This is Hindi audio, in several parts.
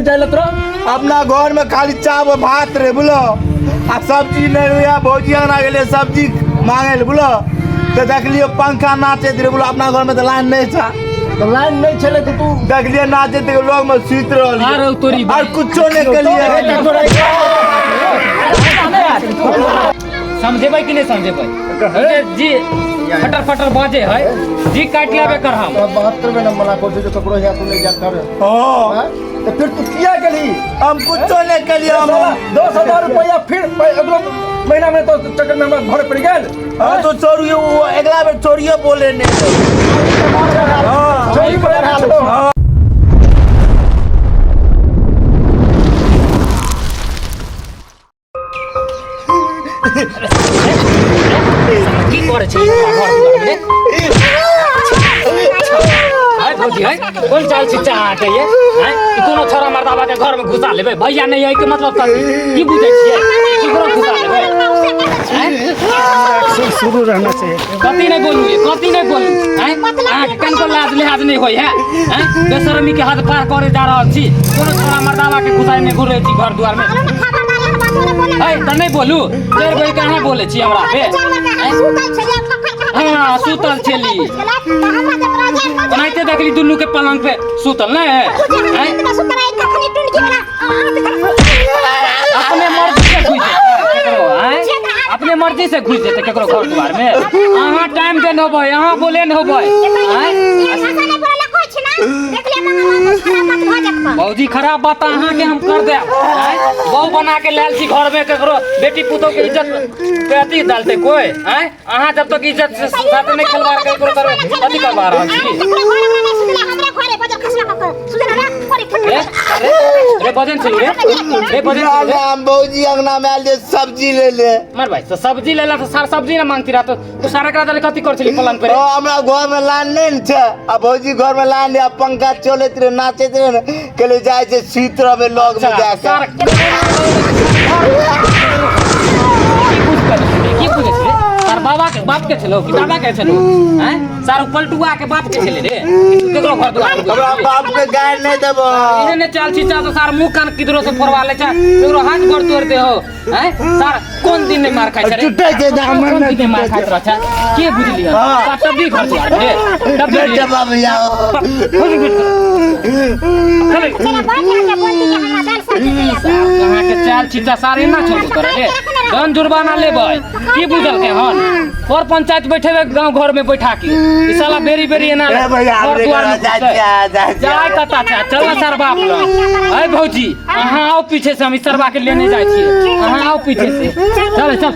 अपना घर में खाली चावल भात रे बोलो आ सब्जी नहीं हुआ भौजी आना के सब्जी मांगे बोलो तो देख लियो पंखा नाचे रे बोलो अपना घर में तो लाइन नहीं था तो लाइन नहीं चले तो तू देख लियो नाचे थे लोग में सूत रही और कुछ नहीं कर लिया समझे भाई कि नहीं समझे भाई जी फटर फटर बाजे है जी काट लेबे कर हम 72 में नंबर को जो ककरो है तू नहीं जा कर हां तो फिर तू किया गली हम कुछ नहीं कर लिया हम 2000 रुपया फिर अगला महीना में तो चक्कर में हम भर पड़ गेल हां तो चोरी वो अगला बार चोरियो बोले नहीं हां चोरी पर हाल की करे छै घर में हाय भौजी है कौन चाल छिचा आटे ये हैं कि कोनो छोरा मर्दावा के घर में घुसा लेबे भैया नहीं है के मतलब की बुझै छियै की घर घुसा लेबे हैं शुरू रहना चाहिए कथी नहीं बोलू हैं आंख कान को लाज लिहाज नहीं होय है हैं बेशरमी के हाथ पार करे जा रहल छी कोनो छोरा मर्दावा के घुसाई में घुरे छी घर दुआर में है त नहीं बोलू देर भाई कहां बोले छी हमरा पे हां सुतल छली ओनाइते देखली दुन्नू के पलंग पे सुतल नहीं है अपने मर्जी से घुस जेते केकरो घर द्वार में अहाँ टाइम दे न होबै अहाँ बोले न होबै भौजी खराब बात अहाँ के हम कर दे बहू बना के लाल छी घर में केकरो बेटी पुतोह के इज्जत पे अथी डालते कोई हैं अहाँ जब तक इज्जत से साथ नहीं खिलवाड़ केकरो करबे अथी करबा रहल छी रे बजन छी रे बजन हम भौजी अंगना में आल सब्जी ले ले मार भाई तो सब्जी लेला तो सारा सब्जी ना मांगती रहा तो सारा करा दले कथी कर छली पलंग पे हमरा घर में लाइन नहीं छे आ भौजी घर में लाइन आ पंखा चलत रे नाचत रे के ले जाय छे सीतर में लग में जाके की पूछे छे तार बाप के छलो कि दादा के छलो हैं सार पलटुआ के बाप के छले रे केकरो घर दुआर हमरा बाप के गाय नहीं देबो इने ने चाल छिचा तो सार मुंह कान किधरो से फोड़वा ले छा केकरो हाथ गोड़ तोड़ दे हो हैं सार कौन दिन में मार खाय छे चुटे के दामन में मार खात रह छा के बुझली है तब भी घर दुआर रे तब भी जवाब आओ चले कहां के चाल छिचा सारे ना छोड़ करे रे दन जुर्माना लेबै की बुझल के हन और पंचायत बैठेबे गांव घर में बैठा के ई साला बेरी एना घर दुआर जाय कता छ चल सर बाप ल ए भौजी अहाँ आओ पीछे से हम इस सरवा के लेने जाय छी अहाँ आओ पीछे से चल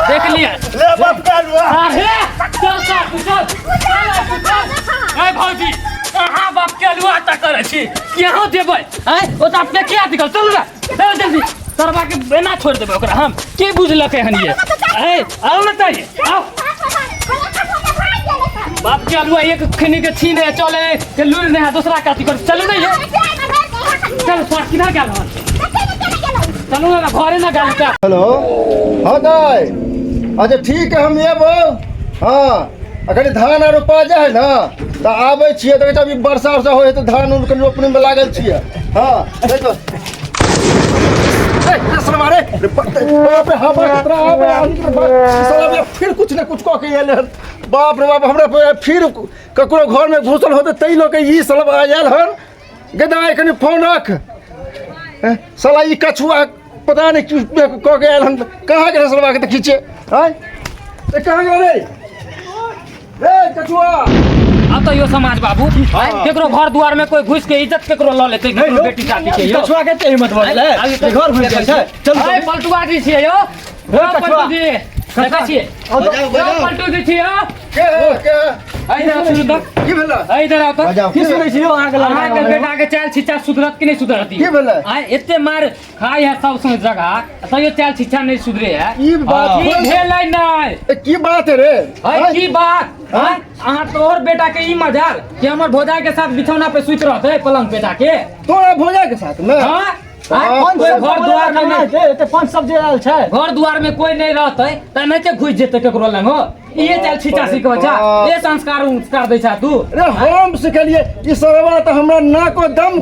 देख लिया ले बाप का अरे चल ए भौजी अहाँ बाप के लुआ त करे छी केहो देबै हैं ओ त अपने क्या दिखल चल ना जल्दी सरवा के बिना छोड़ देबे ओकरा हम के बुझलकै हन ये ए आओ न तई आओ बाप के अलुआ एक खनी के छीन रे चले के लूर ने दूसरा काटी कर चलो नहीं है चल फाट किना गेल हन चलो ना घरे ना गाल का हेलो हाँ दाई अच्छा ठीक है हम एबो हाँ अगर धान आ रोपा जाए ना तो आबै छियै तो अभी वर्षा उर्षा हो तो धान उन के रोपनी में लागल छियै हाँ देखो फिर कुछ न कुछ कह के बाप रे बाप हमरा फिर ककरो घर में घुसल होते तई लोग ई सब आयल हन गदा कनी फोन रख साला ई कछुआ पता नहीं कह के आयल हन कहाँ के सलवा के खींचे हैं कहाँ गए रे कछुआ अब तो यो समाज बाबू केकरो घर दुआर में कोई घुस के इज्जत केकरो ल लेते केकरो बेटी शादी के यो कछुआ के हिम्मत बोले घर घुस जाय छै चल पलटुआ जी छियै यो पलटू जी देखै छियै पलटू जी छियै के इधर सुन की भेला इधर आओ तो की सुनै छियो अहाँ के बेटा के चाल छिचा सुधरत कि नहीं सुधरती की भेला आ एते मार खाई है सब संग जगह तो ये चाल छिचा नहीं सुधरे है ई बात की भेलै नहीं की बात है रे है की बात अहाँ तोहर बेटा के ई मजाल कि हमर भौजाई के साथ बिछौना पे सुत रहते पलंग पे जाके तोरा भौजा के साथ में हां घर दुआर में एते पांच सब्जी आयल छै घर दुआर में कोई नहीं रहते त नहीं घुस जेते केकरो लंग हो ये चल छिचासी के बच्चा ये संस्कार दै छा तू अरे हम सिखलिए ई सरवा त हमरा ना को दम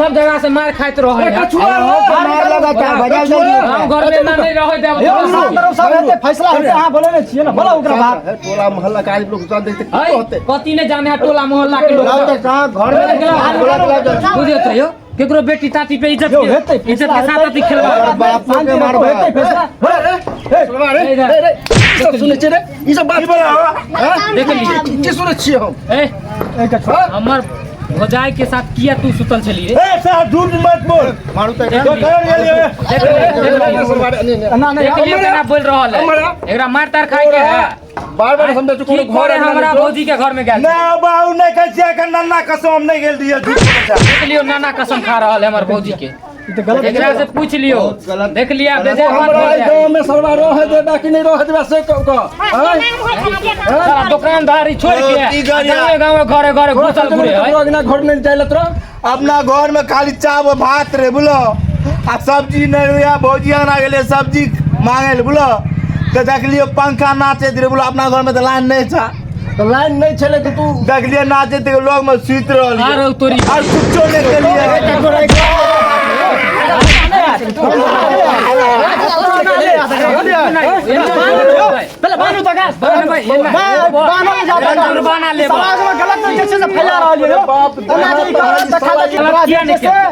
सब जगह से मार खाइत रहे मार लगा था बजाल दे हम घर में ना नहीं रहे देब सब हेते फैसला हेते अहाँ बोले नै छियै ना बोला ओकरा बात टोला मोहल्ला के लोग सब देखते की होते कति ने जाने है टोला मोहल्ला के लोग घर में बुझे त यो केकरो बेटी ताती पे इज्जत के साथ अति खेलबा बाप के मारबो हेते फैसला रे सुनै छै रे ई सब बात बोला देख ली की सुनै छियै हम हमर भौजाई के साथ किया तू सुतल छली रे ए साहब झूठ मत बोल मारू त ना ना केना बोल रहल है एकरा मार तार खाए के है बार-बार समझे कोनो घर है हमरा भौजी के घर में गेल ना बाऊ नहीं कह छिया के नन्ना कसम हम नहीं गेल दिया झूठ बच्चा देख लियो नाना कसम खा रहल है हमर भौजी के एकरा से पूछ लियो देख लिया बेजा मत हमरा बोल गांव में सरवा रह दे बाकी नहीं रह दे से को सारा दुकानदारी छोड़ के गांव घरे घरे घुसल घुरे है घर में चलत रह अपना घर में खाली चावल भात रे बोलो आ सब्जी नहीं हुआ भौजी आना गेले सब्जी मांगे बोलो तो देख लियो पंखा नाचे रे बोलो अपना घर में तो लाइन नहीं था तो लाइन नहीं चले तो तू देख लियो नाचे तो लोग में सुत रहल आरो तोरी और कुछो नहीं के लिए पहले बानू तो गैस बानू जुर्माना ले समाज में गलत तरीके से फैला रहल है बाप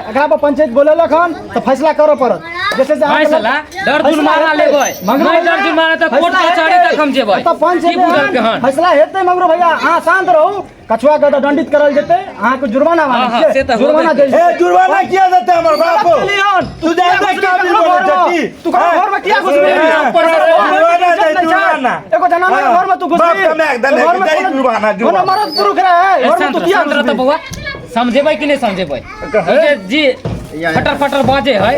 एकरा पर पंचायत बोले लखन तो फैसला करो पड़त जैसे से फैसला डर जुर्माना लेबै नहीं डर जुर्माना तो कोर्ट कचहरी तक हम जेबै तो पंचायत फैसला हेतै मगरो भैया हां शांत रहू कछुआ के दंडित करल जेतै अहाँ के जुर्माना मांगे से तो जुर्माना दे ए जुर्माना किया जाता है हमर बाप तू जानता क्या बिल बोले जति तू घर में किया घुस जुर्माना दे जुर्माना एको जनाना के घर में तू घुस बाप का मैं एकदम दे जुर्माना जुर्माना मरद शुरू करे है घर में तू किया घुस तो बउआ समझेबै कि नहीं समझेबै जी फटर फटर बाजे है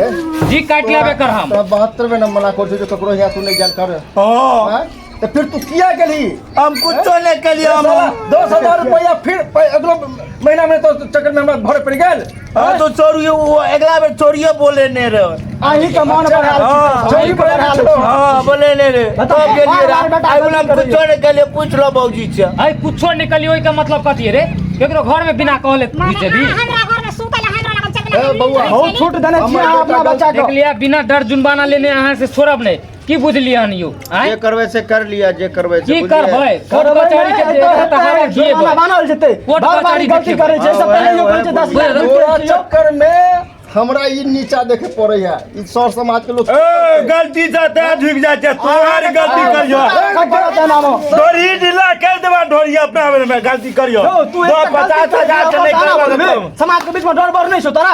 जी काट लेबे कर हम 72 में नंबर को जो ककरो यहाँ तू नहीं जान कर हां तो फिर तू किया गेली हम कुछ नहीं के लिए हम 10,000 रुपया फिर अगला महीना में तो चक्कर में हमरा भरे पड़ गेल हां तो चोरियो वो अगला बार चोरियो बोले ने रे आही का मन बढ़ा चोरी कर हां बोले ने रे तब के लिए आई बोला कुछ नहीं के लिए पूछ लो बाबूजी से आई कुछो निकलियो ओइ का मतलब कथि रे केकरो घर में बिना कहले घुसे दी हमरा घर में सुतल हमरा लग चकना ए बउआ हो छूट देने छी अहाँ अपना बच्चा देख को लिया बिना डर जुर्माना लेने अहाँ से छोड़ब नहीं की बुझलिए हन यू जे करबै से कर लिया जे करबै से की करबै कोर्ट कचहरी के तहारा किए बनल जेतै कोर्ट बार-बार कचहरी गलती करे छै सब पहले यो कहै छै 10 लाख पूरा चक्कर में हमरा ई नीचा देखे पड़ै है ई सर समाज के लोग ए गलती से ते झुक जाय छै तोहार गलती करियो ढोरी ढीला कर देबा ढोरी अपना में गलती करियो तू 50,000 से नहीं करबा समाज के बीच में डर बर नहीं छौ तोरा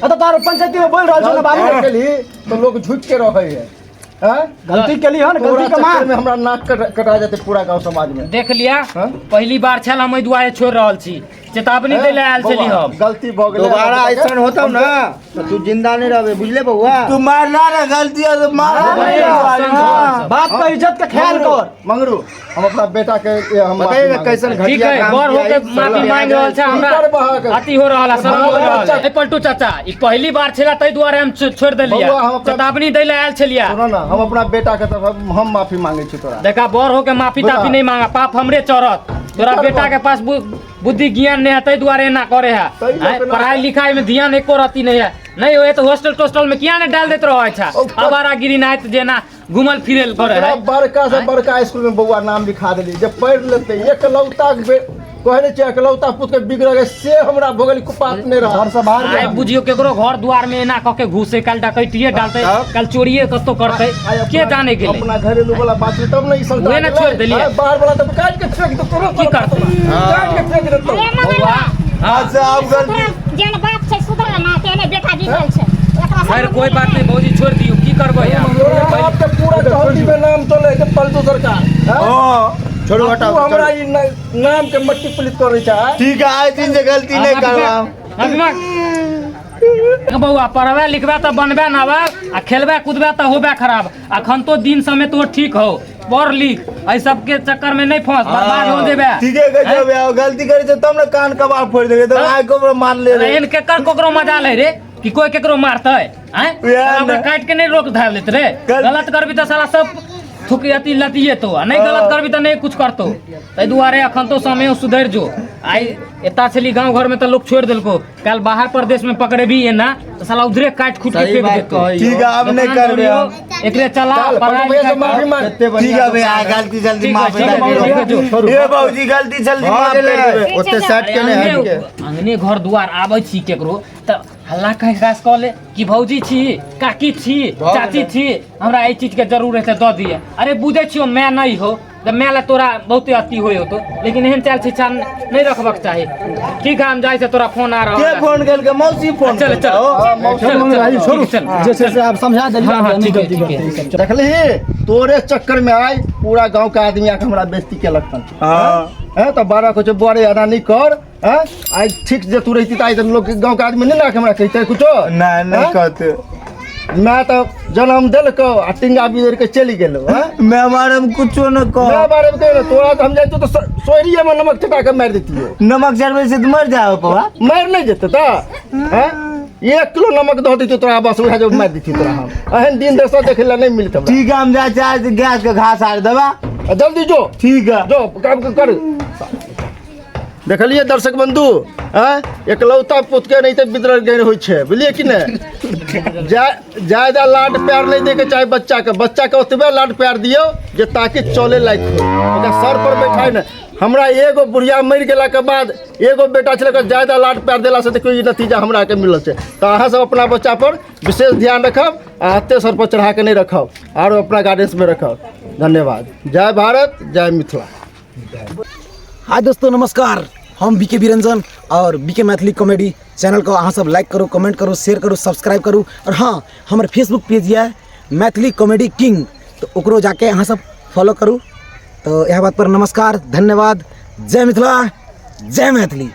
तो तार पंचायती में बोल रहल छौ ना बाबू के लिए तो लोग झुक के रहै है गलती के लिए गलती के मार में हमरा नाक कटा जाते पूरा गांव समाज में देख लिया पहली बार छल हम दुआरे छोड़ रहल छी चेतावनी दे ले आयल छली हम गलती भ गेलै दोबारा ऐसा होता ना तो तू जिंदा नहीं रहबे बुझले बउआ तू मारना रे गलती है तो मार बाप का इज्जत का ख्याल कर मंगरू हम अपना बेटा के हम बताइए कैसन ठीक घटिया है काम बर किया होके माफी मांग रहल छै हमरा अति हो रहल है शर्म हो रहल है ए पलटू चाचा ई पहली बार छला तै दुआरे हम छोड़ देलिया चेतावनी दे ले आयल छलिया सुनो ना हम अपना बेटा के तरफ हम माफी मांगे छी तोरा देखा बर होके माफी ताफी नहीं मांगा पाप हमरे चढ़त तोरा बेटा के पास बुद्धि ज्ञान नहीं है तै दुआरे ना करे है पढ़ाई लिखाई में ध्यान एको रहती नहीं है नहीं होए तो हॉस्टल टोस्टल में किया ने डाल देत रहो अच्छा आवारागिरी नाहित जेना घुमल फिरल करे है बड़का से बड़का स्कूल में बउआ नाम लिखा देली जब पढ़ लेते एकलौता कहले छै एकलौता पुत के बिगड़ गए से हमरा भोगल कुपात नहीं रह घर से बाहर आइ बुझियो केकरो घर द्वार में एना क के घुसे कल डकैतिए डालते कल चोरिए कतो करते के जाने के अपना घरेलू वाला बात तब नहीं सब वे ना छोड़ देलिए बाहर वाला तो काट के फेंक दो तोरो की करते काट के फेंक दो बउआ हां से अब गलती जेन बाप छै सुधर ना तेने बेटा जीतल छै एकरा खैर कोई बात नहीं भौजी छोड़ दियो की करबै यार आपके पूरा चौकी में नाम तो ले के पलटू सरकार हां छोड़ो हटाओ हमरा ई नाम के मट्टी पुलिस करे छै ठीक है आज दिन से गलती नहीं करवा बउआ पढ़बे लिखबे तो बनबे ना आ खेलबे कूदबे तो होबे खराब अखन तो दिन समय तो ठीक हो पढ़ लिख ऐ सब के चक्कर में नहीं फंस बर्बाद हो जेबे ठीक है गजब है गलती करे छै तब ना कान कबाड़ फोड़ देबे तो आइ को मार ले रे एहन केकर कोकरो मजा ले रे कि कोई केकरो मारतै हैं ओकरा काट के नहीं रोक धार लेत रे गलत करबी तो साला सब थुकी अति लतिए तो नहीं गलत करबी तो नहीं कुछ करतो तै दुआरे अखन तो समय सुधर जो आई एता छली गांव घर में तो लोग छोड़ देलको कल बाहर प्रदेश में पकड़े भी है ना तो साला उधरे काट खूट के फेंक देतो ठीक है अब नहीं करबे एकरे चला पढ़ाई भैया से माफी मांग ठीक है भैया गलती जल्दी माफ ठीक है, कर ठीक है, दे ए बाबूजी गलती जल्दी माफ कर देबे ओते सेट के नहीं है के अंगने घर दुआर आबै छी केकरो त हल्ला कहि खास कह ले कि भौजी छी काकी छी चाची छी हमरा एई चीज के जरूरत है द दिए अरे बुझे छियो मैं नहीं हो जब मैं ला तोरा बहुते अति होय हो तो लेकिन एहन चाल छिछा नहीं रखबक चाही ठीक है हम जाय से तोरा फोन आ के रहा फोन केल के मौसी फोन चल चल चल जैसे से आप समझा दे हाँ हाँ ठीक है देखली तोरे चक्कर में आई पूरा गांव का आदमी आके हमरा बेइज्जती केलक हां है तो बारह कुछ बड़े अदा नहीं कर हैं आज ठीक जे तू रहती तो लोग गांव का आदमी नहीं ना हमरा कहते कुछो नहीं कहते मैं तो जन्म दिल को आ टिंगा बिदर के चली गेलो हैं मैं बारे में कुछो न मैं कह बारे में कह तोरा तो हम जाते तो सोहरिया में नमक छिटा के मार देती है नमक चढ़वे से तो मर जाओ पवा मार नहीं देते तो हैं 1 किलो नमक दो देती तोरा बस वह जो मार देती तोरा हम एहन दिन देश देखला नहीं मिलत हमरा ठीक है हम जा चाहे गैस के घास आर देबा जल्दी जो ठीक है जो काम कर देखलिए दर्शक बंधु एकलौता पुत के नहीं तो बिदर गए होइ छै बुझलिए कि नहीं ज्यादा लाड प्यार नहीं दे के चाहे बच्चा के ओतबे लाड प्यार दियो जे ताकि चले लायक हो ओकरा सर पर बैठाय न हमरा एगो बुढ़िया मर गेला के बाद एगो बेटा छले के ज्यादा लाड प्यार देला से तो कोई नतीजा हमरा के मिलल छै तो अहाँ सब अपना बच्चा पर विशेष ध्यान रखब आ हत्ते सर पर चढ़ा के नहीं रखब और अपना गाइडेंस में रखब धन्यवाद जय भारत जय मिथिला हाय दोस्तों नमस्कार हम बीके बिरंजन और बीके मैथिली कॉमेडी चैनल को अहाँ सब लाइक करो कमेंट करो शेयर करो सब्सक्राइब करो और हाँ हमारे फेसबुक पेज है मैथिली कॉमेडी किंग तो ओकरो जाके अहाँ सब फॉलो करूँ तो यह बात पर नमस्कार धन्यवाद जय मिथिला जय मैथिली।